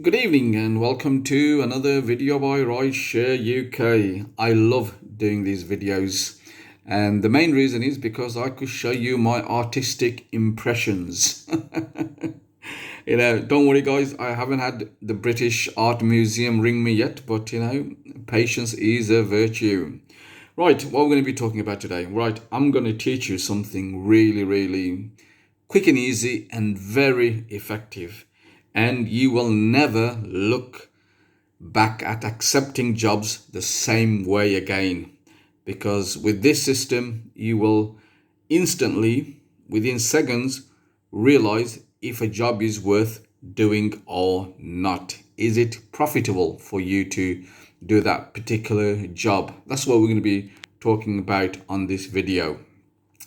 Good evening and welcome to another video by Rideshare UK. I love doing these videos, and the main reason is because I could show you my artistic impressions. Don't worry guys, I haven't had the British Art Museum ring me yet, but patience is a virtue. Right, what we're going to be talking about today. Right, I'm going to teach you something really quick and easy and very effective. And you will never look back at accepting jobs the same way again. Because with this system, you will instantly, within seconds, realize if a job is worth doing or not. Is it profitable for you to do that particular job? That's what we're going to be talking about on this video.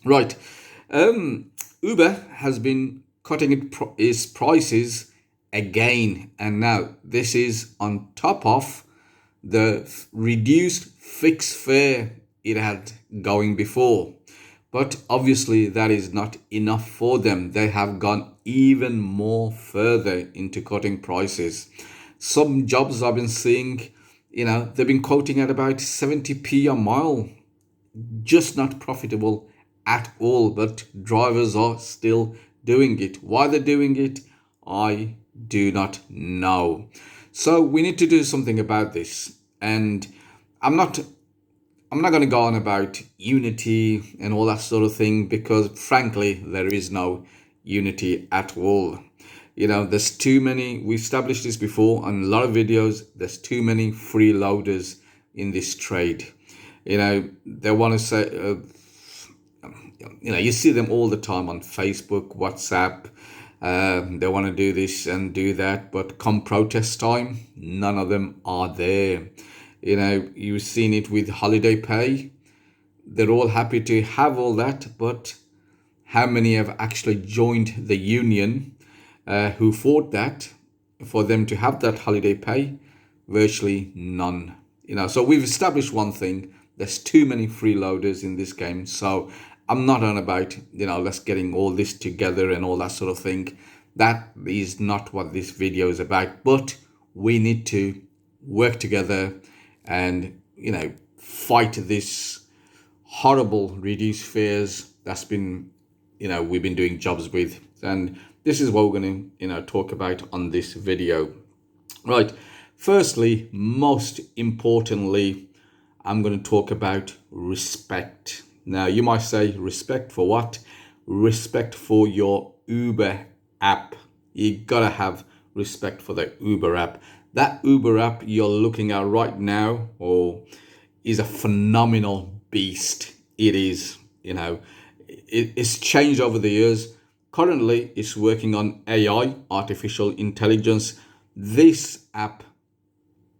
Right. Uber has been cutting its prices again, and now this is on top of the reduced fixed fare it had going before. But obviously, that is not enough for them. They have gone even more further into cutting prices. Some jobs I've been seeing, they've been quoting at about 70p a mile, just not profitable at all, but drivers are still doing it. Why they're doing it, I do not know. So we need to do something about this. And I'm not I'm not going to go on about unity and all that sort of thing, because frankly there is no unity at all. There's too many. We established this before on a lot of videos. There's too many freeloaders in this trade. They want to say, you see them all the time on Facebook, WhatsApp. They want to do this and do that, but come protest time, none of them are there. You've seen it with holiday pay. They're all happy to have all that, but how many have actually joined the union who fought that for them to have that holiday pay? Virtually none. So we've established one thing: there's too many freeloaders in this game. So I'm not on about let's getting all this together and all that sort of thing. That is not what this video is about. But we need to work together and fight this horrible reduced fares that's been we've been doing jobs with. And this is what we're going to talk about on this video. Right, firstly, most importantly, I'm going to talk about respect. Now you might say, respect for what? Respect for your Uber app. You gotta have respect for the Uber app. That Uber app you're looking at right now, is a phenomenal beast. It is. It's changed over the years. Currently, it's working on AI, artificial intelligence. This app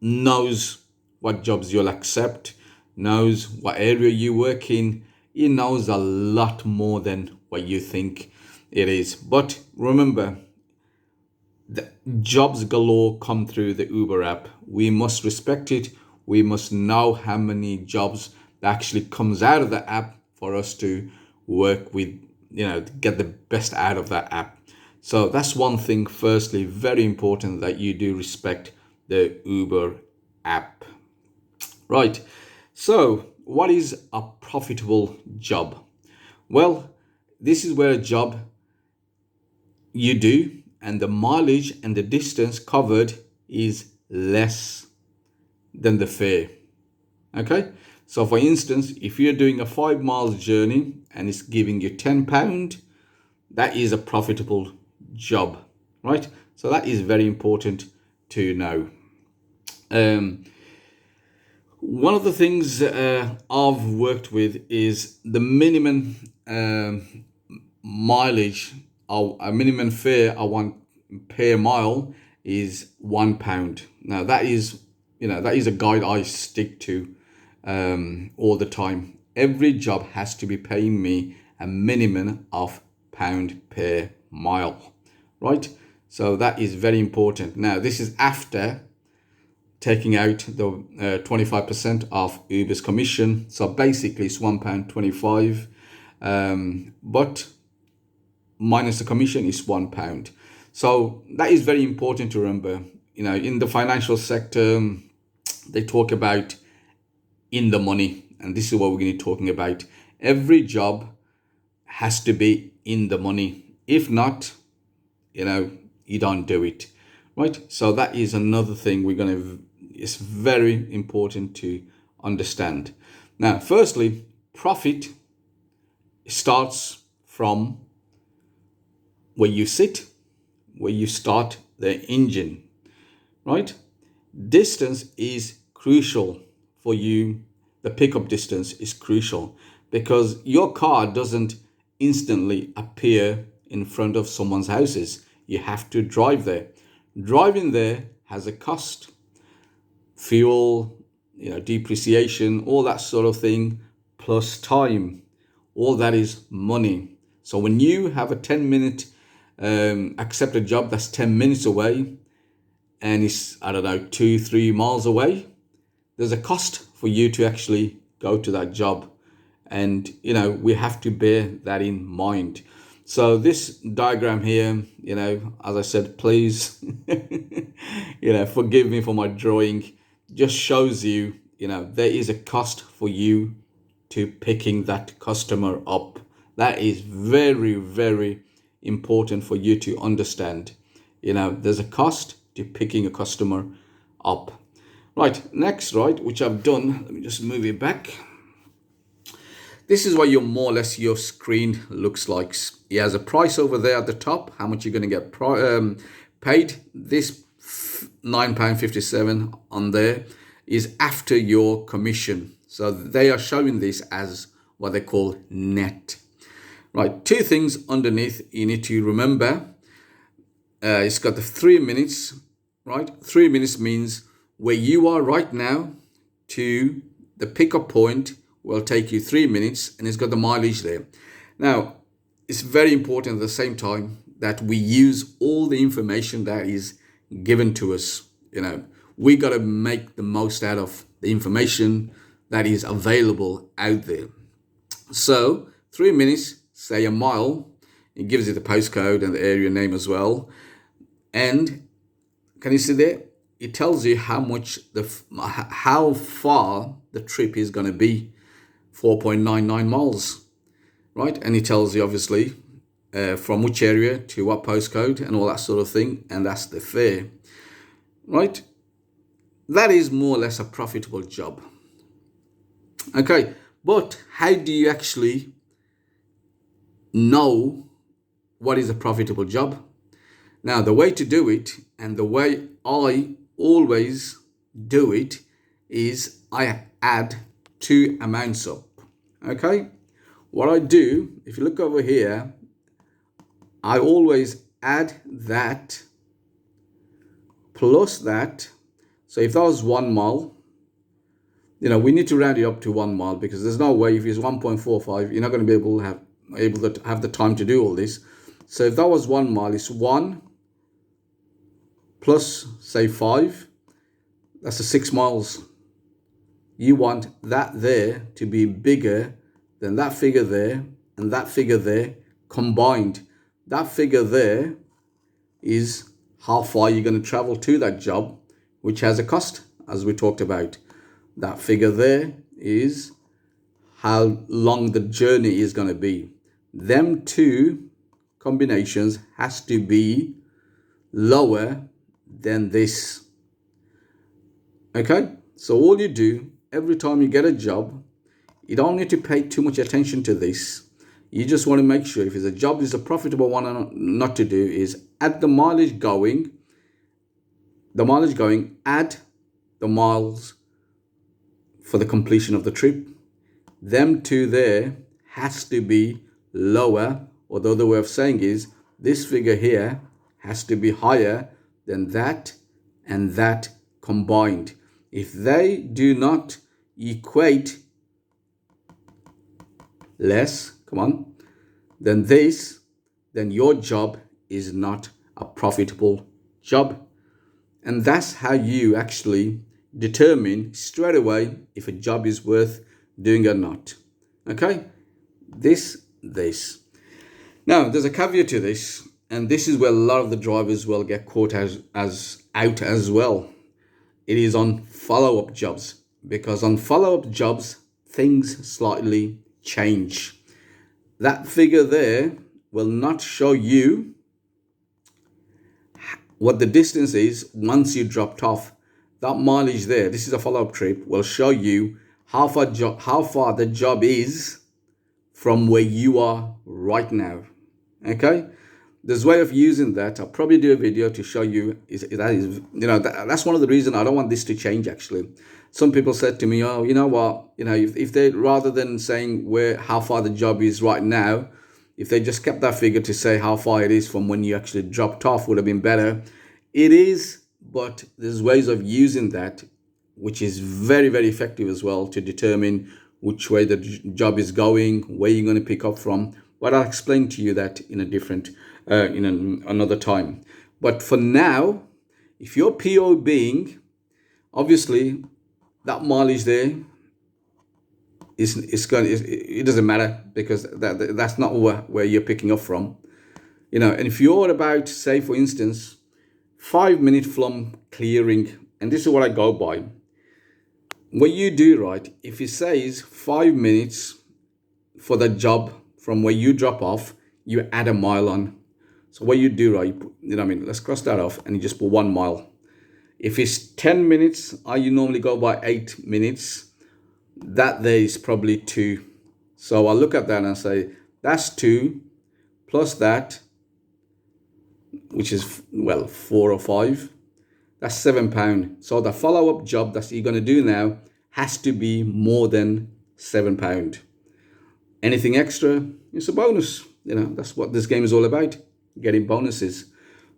knows what jobs you'll accept, knows what area you work in. It knows a lot more than what you think it is. But remember, the jobs galore come through the Uber app. We must respect it. We must know how many jobs that actually comes out of the app for us to work with, get the best out of that app. So that's one thing, firstly, very important, that you do respect the Uber app. Right. So what is a profitable job? Well, this is where a job you do and the mileage and the distance covered is less than the fare. Okay. So for instance, if you're doing a 5 miles journey and it's giving you £10, that is a profitable job, right? So that is very important to know. One of the things I've worked with is the minimum mileage, or a minimum fare I want per mile is £1. Now that is a guide I stick to all the time. Every job has to be paying me a minimum of £1 per mile, right? So that is very important. Now this is after taking out the 25% of Uber's commission. So basically it's £1.25, but minus the commission is £1. So that is very important to remember. in the financial sector, they talk about in the money, and this is what we're going to be talking about. Every job has to be in the money. If not, you don't do it, right? So that is another thing it's very important to understand. Now, firstly, profit starts from where you sit, where you start the engine, right? Distance is crucial for you. The pickup distance is crucial because your car doesn't instantly appear in front of someone's houses. You have to drive there. Driving there has a cost. Fuel, depreciation, all that sort of thing, plus time. All that is money. So when you have a 10-minute accepted job that's 10 minutes away and it's, I don't know, 2-3 miles away, there's a cost for you to actually go to that job. And, we have to bear that in mind. So this diagram here, as I said, please, forgive me for my drawing, just shows you, there is a cost for you to picking that customer up. That is very, very important for you to understand. There's a cost to picking a customer up. Right, next, right, which I've done, let me just move it back. This is what more or less your screen looks like. It has a price over there at the top, how much you're going to get paid. This £9.57 on there is after your commission. So they are showing this as what they call net. Right, two things underneath you need to remember. It's got the 3 minutes, right? 3 minutes means where you are right now to the pickup point will take you 3 minutes, and it's got the mileage there. Now, it's very important at the same time that we use all the information that is given to us. We got to make the most out of the information that is available out there. So 3 minutes, say a mile, it gives you the postcode and the area name as well. And can you see there? It tells you how far the trip is going to be, 4.99 miles, right? And it tells you obviously from which area to what postcode and all that sort of thing, and that's the fare, right? That is more or less a profitable job. Okay, but how do you actually know what is a profitable job? Now, the way to do it, and the way I always do it, is I add two amounts up. Okay, what I do, if you look over here, I always add that plus that. So if that was 1 mile, we need to round it up to 1 mile, because there's no way, if it's 1.45, you're not going to be able to have the time to do all this. So if that was 1 mile, it's 1 plus, say, 5, that's a 6 miles. You want that there to be bigger than that figure there and that figure there combined. That figure there is how far you're going to travel to that job, which has a cost, as we talked about. That figure there is how long the journey is going to be. Them two combinations has to be lower than this. Okay, so all you do every time you get a job, you don't need to pay too much attention to this. You just want to make sure if it's a job is a profitable one or not to do, is add the mileage going, add the miles for the completion of the trip. Them two there has to be lower, or the other way of saying is this figure here has to be higher than that and that combined. If they do not equate less, then your job is not a profitable job. And that's how you actually determine straight away if a job is worth doing or not. Okay, this. Now, there's a caveat to this. and this is where a lot of the drivers will get caught as out as well. It is on follow-up jobs, because on follow-up jobs things slightly change. That figure there will not show you what the distance is once you dropped off. That mileage there, this is a follow-up trip, will show you how far the job is from where you are right now. Okay, there's a way of using that. I'll probably do a video to show you. That's one of the reasons I don't want this to change. Actually, some people said to me, oh, you know what, if they, rather than saying how far the job is right now, if they just kept that figure to say how far it is from when you actually dropped off, would have been better. It is, but there's ways of using that which is very, very effective as well, to determine which way the job is going, where you're going to pick up from. But I'll explain to you that in a different, another time. But for now, if you're POBing, obviously that mileage there it doesn't matter, because that's not where you're picking up from. And if you're about, say for instance, 5 minutes from clearing, and this is what I go by. What you do, right, if it says 5 minutes for the job from where you drop off, you add a mile on. So what you do, right, let's cross that off and you just put 1 mile. If it's 10 minutes, you normally go by 8 minutes. That there is probably 2. So I'll look at that and say, that's 2 plus that, which is, well, 4 or 5. That's £7. So the follow-up job that you're going to do now has to be more than £7. Anything extra, it's a bonus. That's what this game is all about, getting bonuses.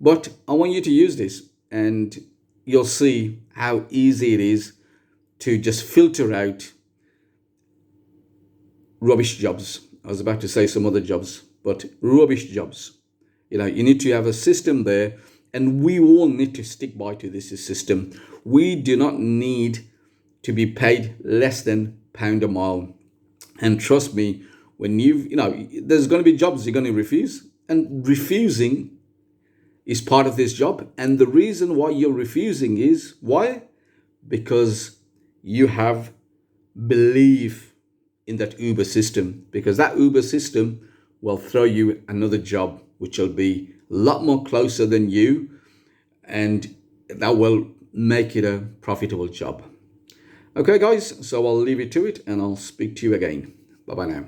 But I want you to use this, and you'll see how easy it is to just filter out rubbish jobs. I was about to say some other jobs, but rubbish jobs. You need to have a system there, and we all need to stick by to this system. We do not need to be paid less than £1 a mile. And trust me, when there's going to be jobs you're going to refuse, and refusing is part of this job. And the reason why you're refusing is why? Because you have belief in that Uber system, because that Uber system will throw you another job which will be a lot more closer than you, and that will make it a profitable job. Okay guys, so I'll leave it to it, and I'll speak to you again. Bye bye now.